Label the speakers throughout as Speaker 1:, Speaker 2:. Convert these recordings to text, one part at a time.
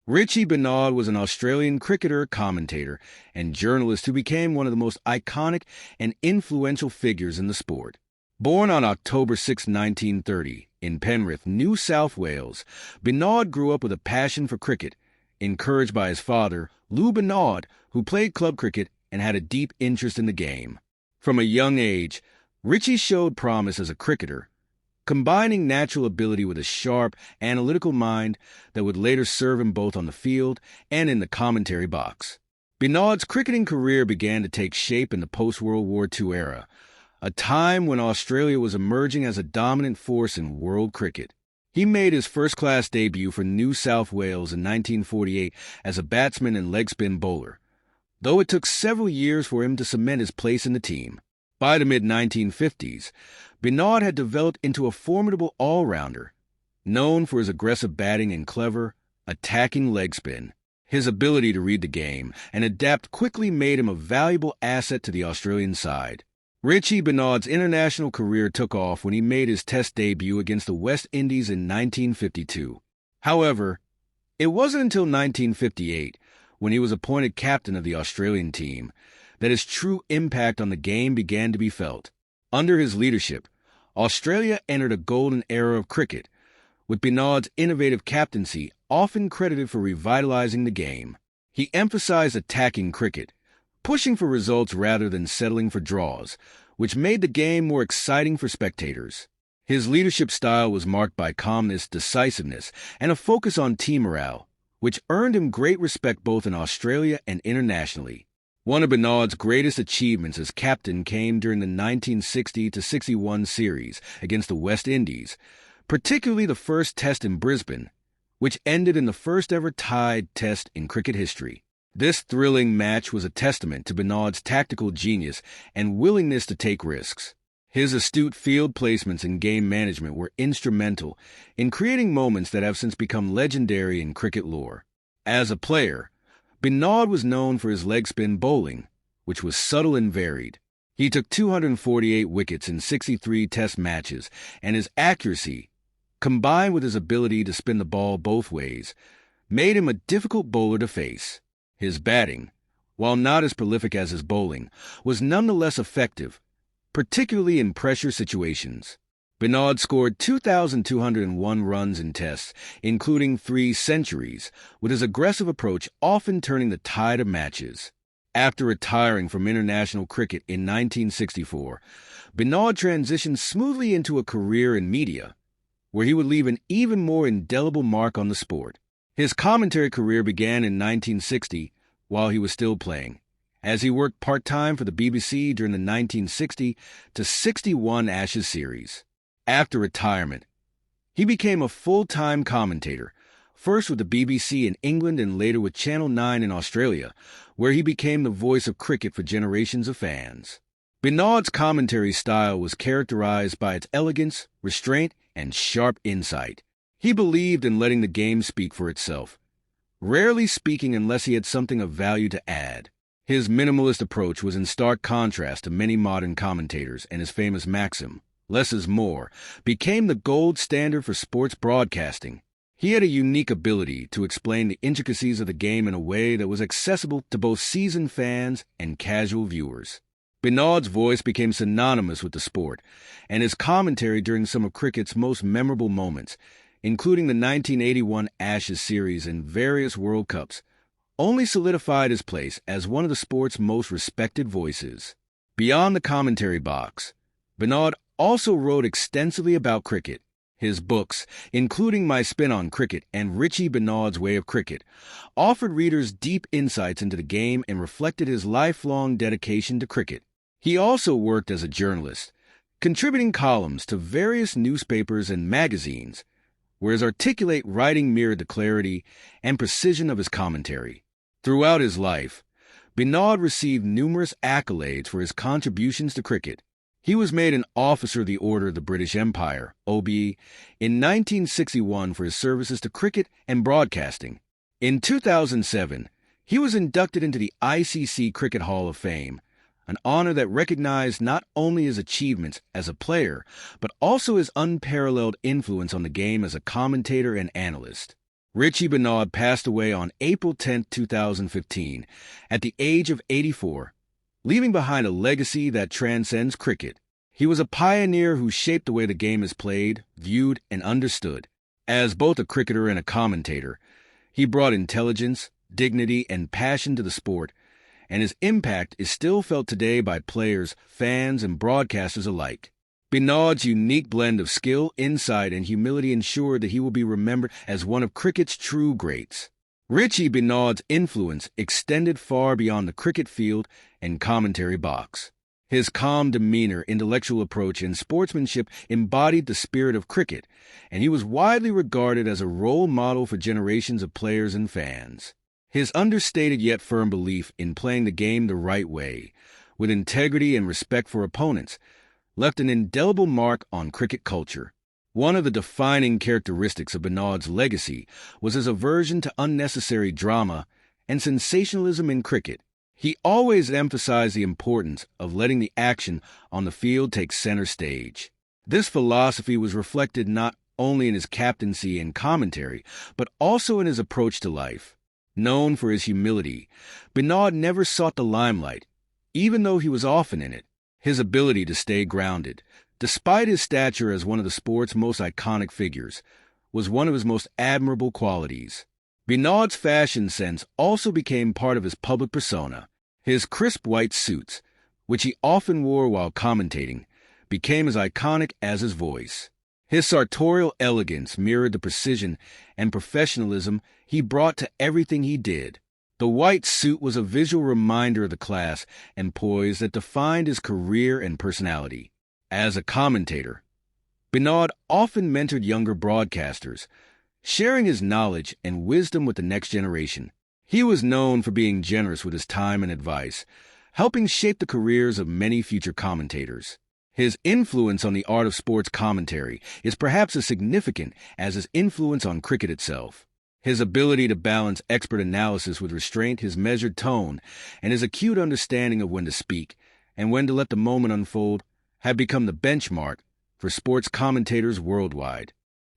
Speaker 1: Richie Benaud was an Australian cricketer, commentator, and journalist who became one of the most iconic and influential figures in the sport. Born on October 6, 1930, in Penrith, New South Wales, Benaud grew up with a passion for cricket, encouraged by his father, Lou Benaud, who played club cricket and had a deep interest in the game. From a young age, Richie showed promise as a cricketer, combining natural ability with a sharp, analytical mind that would later serve him both on the field and in the commentary box. Benaud's cricketing career began to take shape in the post-World War II era, a time when Australia was emerging as a dominant force in world cricket. He made his first-class debut for New South Wales in 1948 as a batsman and leg-spin bowler, though it took several years for him to cement his place in the team. By the mid-1950s, Benaud had developed into a formidable all-rounder, known for his aggressive batting and clever, attacking leg spin. His ability to read the game and adapt quickly made him a valuable asset to the Australian side. Richie Benaud's international career took off when he made his Test debut against the West Indies in 1952. However, it wasn't until 1958, when he was appointed captain of the Australian team, that his true impact on the game began to be felt. Under his leadership, Australia entered a golden era of cricket, with Benaud's innovative captaincy often credited for revitalizing the game. He emphasized attacking cricket, pushing for results rather than settling for draws, which made the game more exciting for spectators. His leadership style was marked by calmness, decisiveness, and a focus on team morale, which earned him great respect both in Australia and internationally. One of Benaud's greatest achievements as captain came during the 1960-61 series against the West Indies, particularly the first Test in Brisbane, which ended in the first-ever tied Test in cricket history. This thrilling match was a testament to Benaud's tactical genius and willingness to take risks. His astute field placements and game management were instrumental in creating moments that have since become legendary in cricket lore. As a player, Benaud was known for his leg spin bowling, which was subtle and varied. He took 248 wickets in 63 Test matches, and his accuracy, combined with his ability to spin the ball both ways, made him a difficult bowler to face. His batting, while not as prolific as his bowling, was nonetheless effective, particularly in pressure situations. Benaud scored 2,201 runs in Tests, including 3 centuries, with his aggressive approach often turning the tide of matches. After retiring from international cricket in 1964, Benaud transitioned smoothly into a career in media, where he would leave an even more indelible mark on the sport. His commentary career began in 1960 while he was still playing, as he worked part-time for the BBC during the 1960-61 Ashes series. After retirement, he became a full-time commentator, first with the BBC in England and later with Channel 9 in Australia, where he became the voice of cricket for generations of fans. Benaud's commentary style was characterized by its elegance, restraint, and sharp insight. He believed in letting the game speak for itself, rarely speaking unless he had something of value to add. His minimalist approach was in stark contrast to many modern commentators, and his famous maxim, "Less is more," became the gold standard for sports broadcasting. He had a unique ability to explain the intricacies of the game in a way that was accessible to both seasoned fans and casual viewers. Benaud's voice became synonymous with the sport, and his commentary during some of cricket's most memorable moments, including the 1981 Ashes series and various World Cups, only solidified his place as one of the sport's most respected voices. Beyond the commentary box, Benaud also wrote extensively about cricket. His books, including My Spin on Cricket and Richie Benaud's Way of Cricket, offered readers deep insights into the game and reflected his lifelong dedication to cricket. He also worked as a journalist, contributing columns to various newspapers and magazines, where his articulate writing mirrored the clarity and precision of his commentary. Throughout his life, Benaud received numerous accolades for his contributions to cricket. He was made an Officer of the Order of the British Empire, OBE, in 1961 for his services to cricket and broadcasting. In 2007, he was inducted into the ICC Cricket Hall of Fame, an honor that recognized not only his achievements as a player, but also his unparalleled influence on the game as a commentator and analyst. Richie Benaud passed away on April 10, 2015, at the age of 84, leaving behind a legacy that transcends cricket. He was a pioneer who shaped the way the game is played, viewed, and understood. As both a cricketer and a commentator, he brought intelligence, dignity, and passion to the sport, and his impact is still felt today by players, fans, and broadcasters alike. Benaud's unique blend of skill, insight, and humility ensured that he will be remembered as one of cricket's true greats. Richie Benaud's influence extended far beyond the cricket field and commentary box. His calm demeanor, intellectual approach, and sportsmanship embodied the spirit of cricket, and he was widely regarded as a role model for generations of players and fans. His understated yet firm belief in playing the game the right way, with integrity and respect for opponents, left an indelible mark on cricket culture. One of the defining characteristics of Benaud's legacy was his aversion to unnecessary drama and sensationalism in cricket. He always emphasized the importance of letting the action on the field take center stage. This philosophy was reflected not only in his captaincy and commentary, but also in his approach to life. Known for his humility, Benaud never sought the limelight, even though he was often in it. His ability to stay grounded, despite his stature as one of the sport's most iconic figures, was one of his most admirable qualities. Benaud's fashion sense also became part of his public persona. His crisp white suits, which he often wore while commentating, became as iconic as his voice. His sartorial elegance mirrored the precision and professionalism he brought to everything he did. The white suit was a visual reminder of the class and poise that defined his career and personality. As a commentator, Benaud often mentored younger broadcasters, sharing his knowledge and wisdom with the next generation. He was known for being generous with his time and advice, helping shape the careers of many future commentators. His influence on the art of sports commentary is perhaps as significant as his influence on cricket itself. His ability to balance expert analysis with restraint, his measured tone, and his acute understanding of when to speak and when to let the moment unfold have become the benchmark for sports commentators worldwide.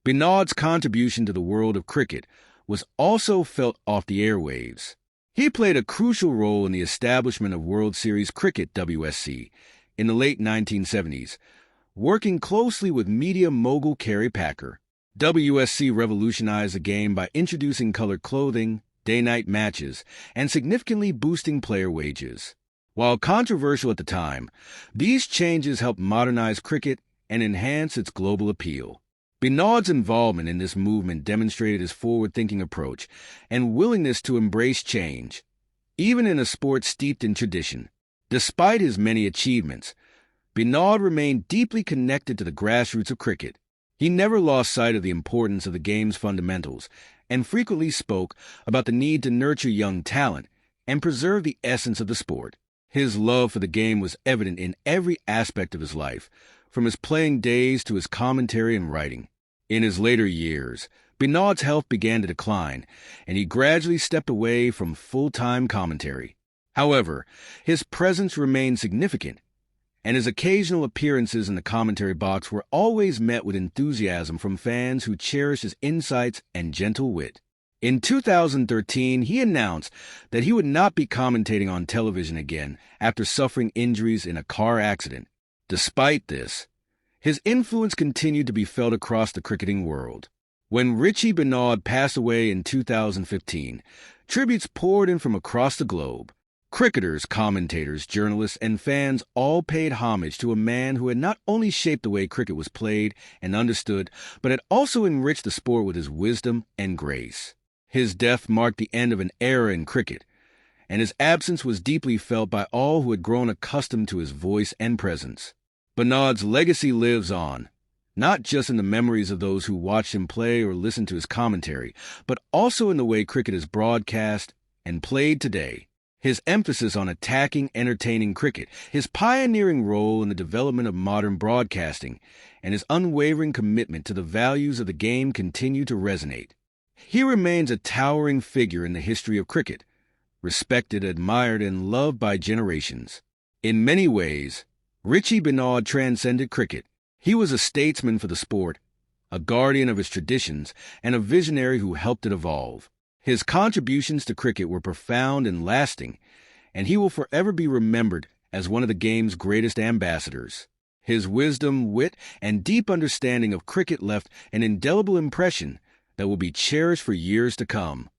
Speaker 1: Benaud's contribution to the world of cricket was also felt off the airwaves. He played a crucial role in the establishment of World Series Cricket (WSC) in the late 1970s, working closely with media mogul Kerry Packer. WSC revolutionized the game by introducing colored clothing, day-night matches, and significantly boosting player wages. While controversial at the time, these changes helped modernize cricket and enhance its global appeal. Benaud's involvement in this movement demonstrated his forward-thinking approach and willingness to embrace change, even in a sport steeped in tradition. Despite his many achievements, Benaud remained deeply connected to the grassroots of cricket. He never lost sight of the importance of the game's fundamentals and frequently spoke about the need to nurture young talent and preserve the essence of the sport. His love for the game was evident in every aspect of his life, from his playing days to his commentary and writing. In his later years, Benaud's health began to decline, and he gradually stepped away from full-time commentary. However, his presence remained significant, and his occasional appearances in the commentary box were always met with enthusiasm from fans who cherished his insights and gentle wit. In 2013, he announced that he would not be commentating on television again after suffering injuries in a car accident. Despite this, his influence continued to be felt across the cricketing world. When Richie Benaud passed away in 2015, tributes poured in from across the globe. Cricketers, commentators, journalists, and fans all paid homage to a man who had not only shaped the way cricket was played and understood, but had also enriched the sport with his wisdom and grace. His death marked the end of an era in cricket, and his absence was deeply felt by all who had grown accustomed to his voice and presence. Benaud's legacy lives on, not just in the memories of those who watched him play or listened to his commentary, but also in the way cricket is broadcast and played today. His emphasis on attacking, entertaining cricket, his pioneering role in the development of modern broadcasting, and his unwavering commitment to the values of the game continue to resonate. He remains a towering figure in the history of cricket, respected, admired, and loved by generations. In many ways, Richie Benaud transcended cricket. He was a statesman for the sport, a guardian of its traditions, and a visionary who helped it evolve. His contributions to cricket were profound and lasting, and he will forever be remembered as one of the game's greatest ambassadors. His wisdom, wit, and deep understanding of cricket left an indelible impression that will be cherished for years to come.